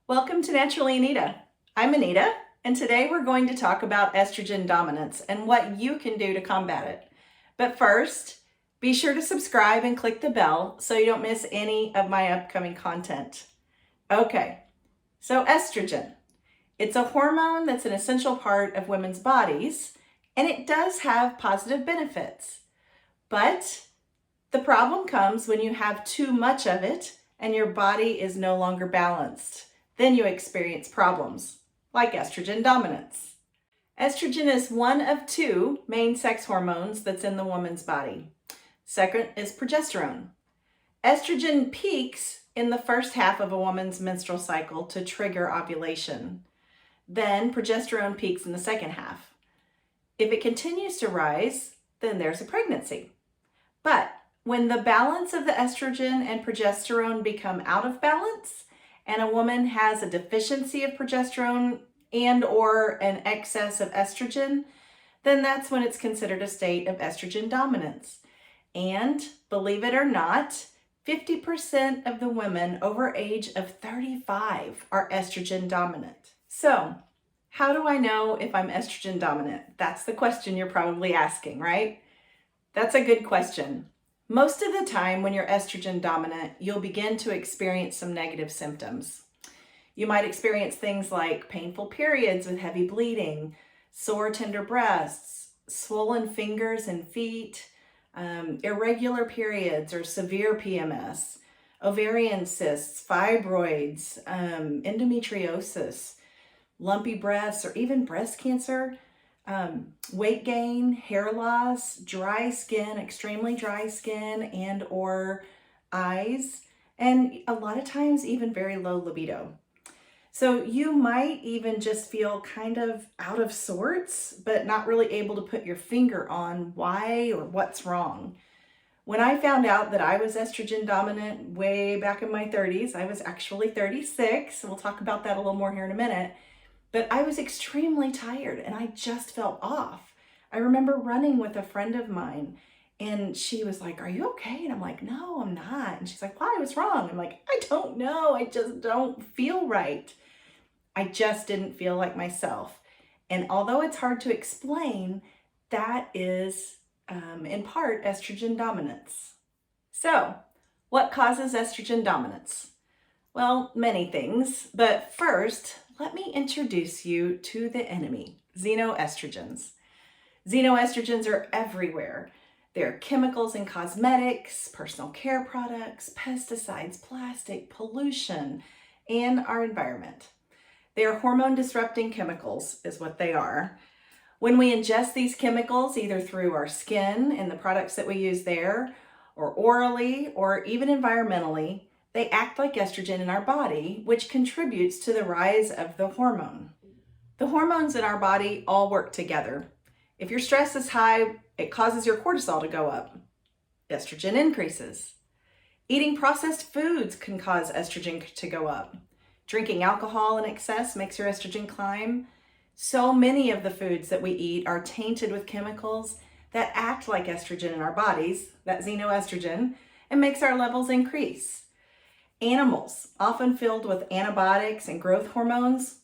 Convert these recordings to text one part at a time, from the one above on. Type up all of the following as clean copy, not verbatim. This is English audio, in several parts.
Welcome to Naturally Anita. I'm Anita, and today we're going to talk about estrogen dominance and what you can do to combat it. But first, be sure to subscribe and click the bell so you don't miss any of my upcoming content. Okay, so estrogen. It's a hormone that's an essential part of women's bodies, and it does have positive benefits. But the problem comes when you have too much of it and your body is no longer balanced. Then you experience problems like estrogen dominance. Estrogen is one of two main sex hormones that's in the woman's body. Second is progesterone. Estrogen peaks in the first half of a woman's menstrual cycle to trigger ovulation. Then progesterone peaks in the second half. If it continues to rise, then there's a pregnancy. But when the balance of the estrogen and progesterone become out of balance, and a woman has a deficiency of progesterone and or an excess of estrogen, then that's when it's considered a state of estrogen dominance. And believe it or not, 50% of the women over age of 35 are estrogen dominant. So, how do I know if I'm estrogen dominant? That's the question you're probably asking, right? That's a good question. Most of the time when you're estrogen dominant, you'll begin to experience some negative symptoms. You might experience things like painful periods with heavy bleeding, sore tender breasts, swollen fingers and feet, irregular periods or severe PMS, ovarian cysts, fibroids, endometriosis, lumpy breasts, or even breast cancer. Weight gain, hair loss, dry skin, extremely dry skin and or eyes, and a lot of times even very low libido. So you might even just feel kind of out of sorts, but not really able to put your finger on why or what's wrong. When I found out that I was estrogen dominant way back in my 30s, I was actually 36. We'll talk about that a little more here in a minute. But I was extremely tired and I just felt off. I remember running with a friend of mine and she was like, "Are you okay?" And I'm like, "No, I'm not." And she's like, "Why? What's wrong?" I'm like, "I don't know. I just don't feel right." I just didn't feel like myself. And although it's hard to explain, that is in part estrogen dominance. So, what causes estrogen dominance? Well, many things, but first, let me introduce you to the enemy, xenoestrogens. Xenoestrogens are everywhere. They're chemicals in cosmetics, personal care products, pesticides, plastic, pollution, and our environment. They are hormone disrupting chemicals, is what they are. When we ingest these chemicals, either through our skin and the products that we use there, or orally, or even environmentally, they act like estrogen in our body, which contributes to the rise of the hormone. The hormones in our body all work together. If your stress is high, it causes your cortisol to go up. Estrogen increases. Eating processed foods can cause estrogen to go up. Drinking alcohol in excess makes your estrogen climb. So many of the foods that we eat are tainted with chemicals that act like estrogen in our bodies, that xenoestrogen, and makes our levels increase. Animals, often filled with antibiotics and growth hormones,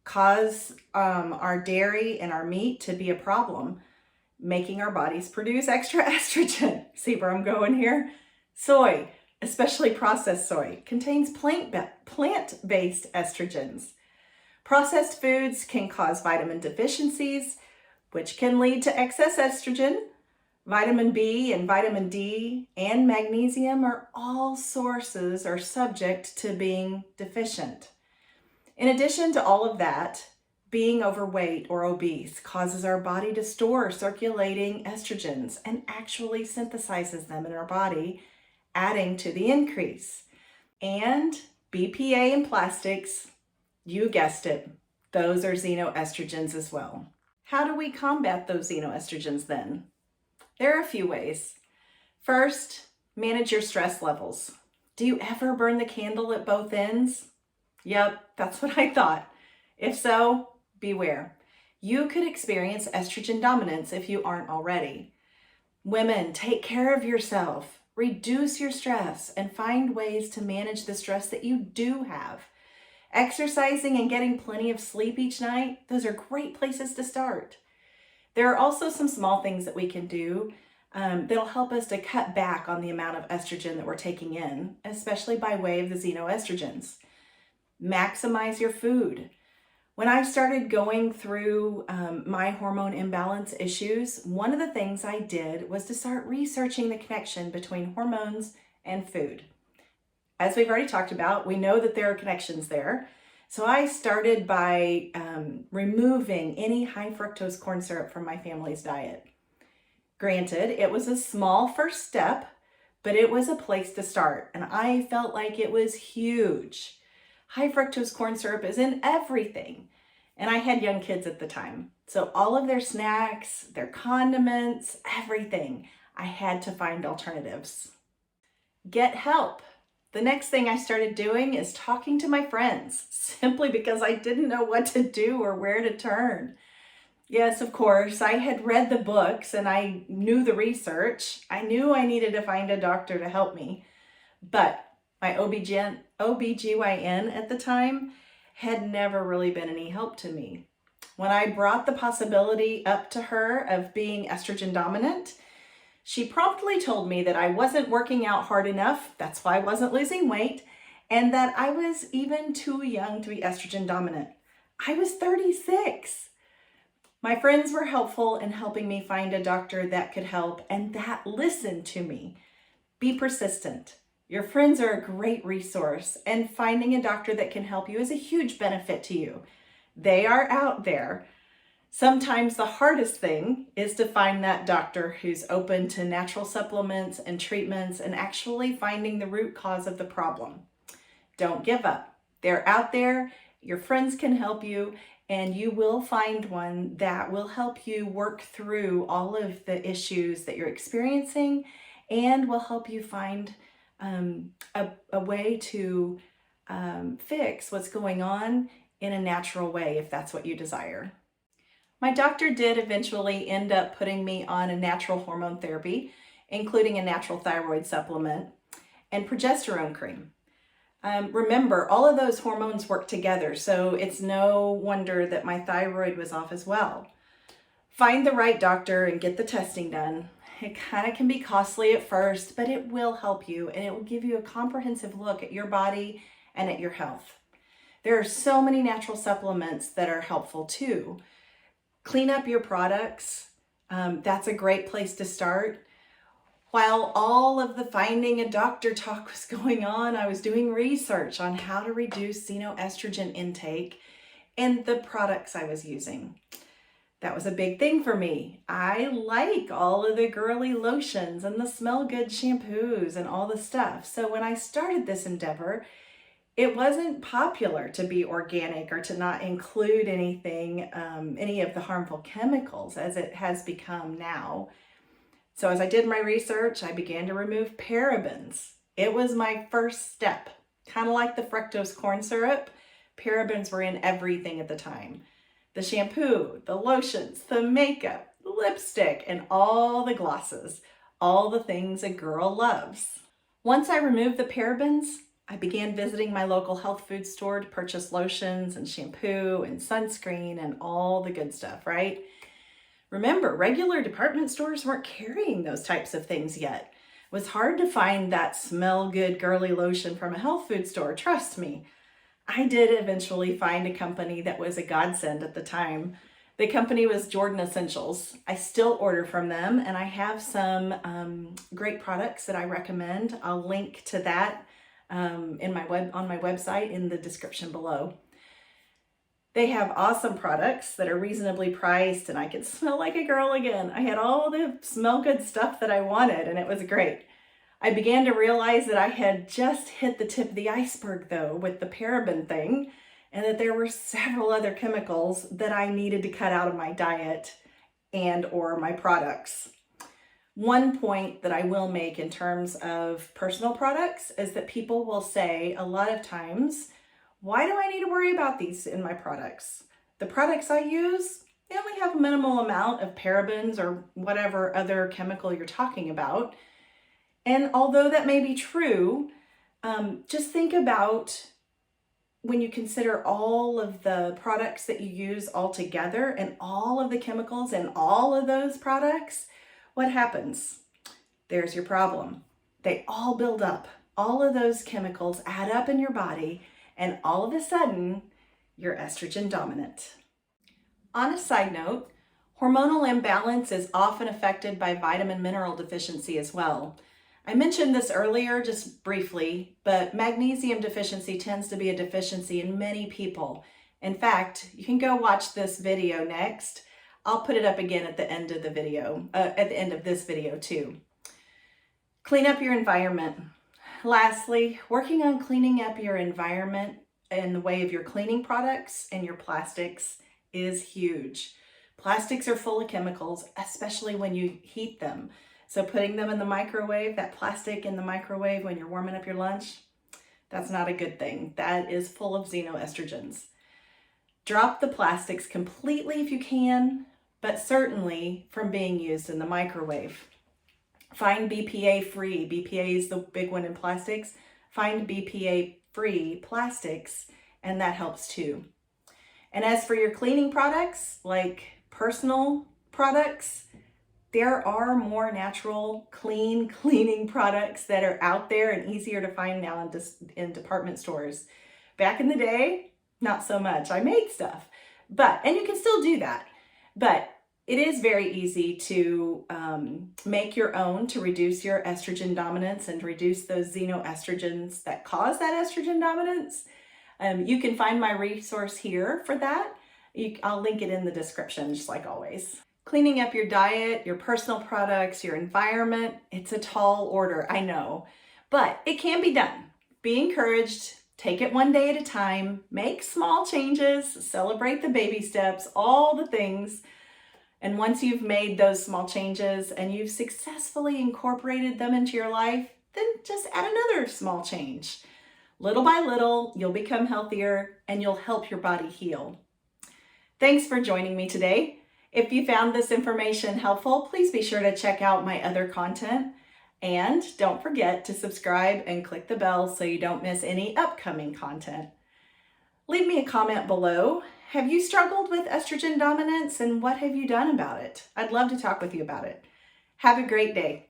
cause our dairy and our meat to be a problem, making our bodies produce extra estrogen. See where I'm going here? Soy, especially processed soy, contains plant-based estrogens. Processed foods can cause vitamin deficiencies, which can lead to excess estrogen. Vitamin B and vitamin D and magnesium are all sources or subject to being deficient. In addition to all of that, being overweight or obese causes our body to store circulating estrogens and actually synthesizes them in our body, adding to the increase. And BPA and plastics, you guessed it, those are xenoestrogens as well. How do we combat those xenoestrogens then? There are a few ways. First, manage your stress levels. Do you ever burn the candle at both ends? Yep, that's what I thought. If so, beware. You could experience estrogen dominance if you aren't already. Women, take care of yourself. Reduce your stress and find ways to manage the stress that you do have. Exercising and getting plenty of sleep each night, those are great places to start. There are also some small things that we can do that'll help us to cut back on the amount of estrogen that we're taking in, especially by way of the xenoestrogens. Maximize your food. When I started going through my hormone imbalance issues, one of the things I did was to start researching the connection between hormones and food. As we've already talked about, we know that there are connections there. So I started by removing any high fructose corn syrup from my family's diet. Granted, it was a small first step, but it was a place to start, and I felt like it was huge. High fructose corn syrup is in everything, and I had young kids at the time. So all of their snacks, their condiments, everything, I had to find alternatives. Get help. The next thing I started doing is talking to my friends, simply because I didn't know what to do or where to turn. Yes, of course, I had read the books and I knew the research. I knew I needed to find a doctor to help me, but my OBGYN at the time had never really been any help to me. When I brought the possibility up to her of being estrogen dominant, she promptly told me that I wasn't working out hard enough, that's why I wasn't losing weight, and that I was even too young to be estrogen dominant. I was 36. My friends were helpful in helping me find a doctor that could help and that listened to me. Be persistent. Your friends are a great resource, and finding a doctor that can help you is a huge benefit to you. They are out there. Sometimes the hardest thing is to find that doctor who's open to natural supplements and treatments and actually finding the root cause of the problem. Don't give up. They're out there. Your friends can help you, and you will find one that will help you work through all of the issues that you're experiencing and will help you find a way to fix what's going on in a natural way if that's what you desire. My doctor did eventually end up putting me on a natural hormone therapy, including a natural thyroid supplement and progesterone cream. Remember, all of those hormones work together, so it's no wonder that my thyroid was off as well. Find the right doctor and get the testing done. It kind of can be costly at first, but it will help you and it will give you a comprehensive look at your body and at your health. There are so many natural supplements that are helpful too. Clean up your products. That's a great place to start. While all of the finding a doctor talk was going on, I was doing research on how to reduce xenoestrogen intake and the products I was using. That was a big thing for me. I like all of the girly lotions and the smell good shampoos and all the stuff. So when I started this endeavor, it wasn't popular to be organic or to not include anything, any of the harmful chemicals as it has become now. So as I did my research, I began to remove parabens. It was my first step. Kind of like the fructose corn syrup, parabens were in everything at the time. The shampoo, the lotions, the makeup, the lipstick, and all the glosses. All the things a girl loves. Once I removed the parabens, I began visiting my local health food store to purchase lotions and shampoo and sunscreen and all the good stuff, right? Remember, regular department stores weren't carrying those types of things yet. It was hard to find that smell good girly lotion from a health food store, trust me. I did eventually find a company that was a godsend at the time. The company was Jordan Essentials. I still order from them and I have some great products that I recommend. I'll link to that on my website in the description below. They have awesome products that are reasonably priced and I can smell like a girl again. I had all the smell good stuff that I wanted and it was great. I began to realize that I had just hit the tip of the iceberg though with the paraben thing and that there were several other chemicals that I needed to cut out of my diet and or my products. One point that I will make in terms of personal products is that people will say a lot of times, why do I need to worry about these in my products? The products I use, they only have a minimal amount of parabens or whatever other chemical you're talking about. And although that may be true, just think about when you consider all of the products that you use all together and all of the chemicals in all of those products, what happens? There's your problem. They all build up. All of those chemicals add up in your body, and all of a sudden, you're estrogen dominant. On a side note, hormonal imbalance is often affected by vitamin mineral deficiency as well. I mentioned this earlier just briefly, but magnesium deficiency tends to be a deficiency in many people. In fact, you can go watch this video next. I'll put it up again at the end of the video, at the end of this video too. Clean up your environment. Lastly, working on cleaning up your environment in the way of your cleaning products and your plastics is huge. Plastics are full of chemicals, especially when you heat them. So putting them in the microwave, that plastic in the microwave when you're warming up your lunch, that's not a good thing. That is full of xenoestrogens. Drop the plastics completely if you can, but certainly from being used in the microwave. Find BPA-free. BPA is the big one in plastics. Find BPA-free plastics, and that helps too. And as for your cleaning products, like personal products, there are more natural, clean cleaning products that are out there and easier to find now in department stores. Back in the day, not so much. I made stuff, and you can still do that, but it is very easy to make your own to reduce your estrogen dominance and reduce those xenoestrogens that cause that estrogen dominance. You can find my resource here for that. I'll link it in the description, just like always. Cleaning up your diet, your personal products, your environment, it's a tall order, I know, but it can be done. Be encouraged, take it one day at a time, make small changes, celebrate the baby steps, all the things. And once you've made those small changes and you've successfully incorporated them into your life, then just add another small change. Little by little, you'll become healthier and you'll help your body heal. Thanks for joining me today. If you found this information helpful, please be sure to check out my other content. And don't forget to subscribe and click the bell so you don't miss any upcoming content. Leave me a comment below. Have you struggled with estrogen dominance and what have you done about it? I'd love to talk with you about it. Have a great day.